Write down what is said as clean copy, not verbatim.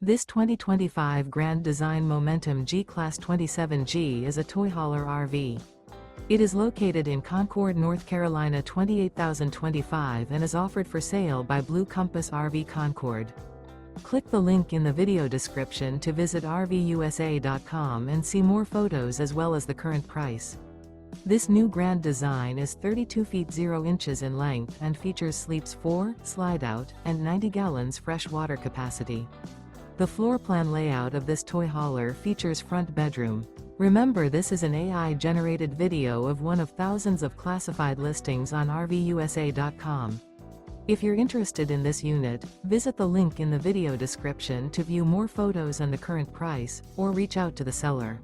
This 2025 Grand Design Momentum G-Class 27G is a toy hauler RV. It is located in Concord, North Carolina 28025 and is offered for sale by Blue Compass RV Concord. Click the link in the video description to visit RVUSA.com and see more photos as well as the current price. This new grand design is 32 feet 0 inches in length and features sleeps 4, slide-out, and 90 gallons fresh water capacity. The floor plan layout of this toy hauler features front bedroom. Remember, this is an AI-generated video of one of thousands of classified listings on RVUSA.com. If you're interested in this unit, visit the link in the video description to view more photos and the current price, or reach out to the seller.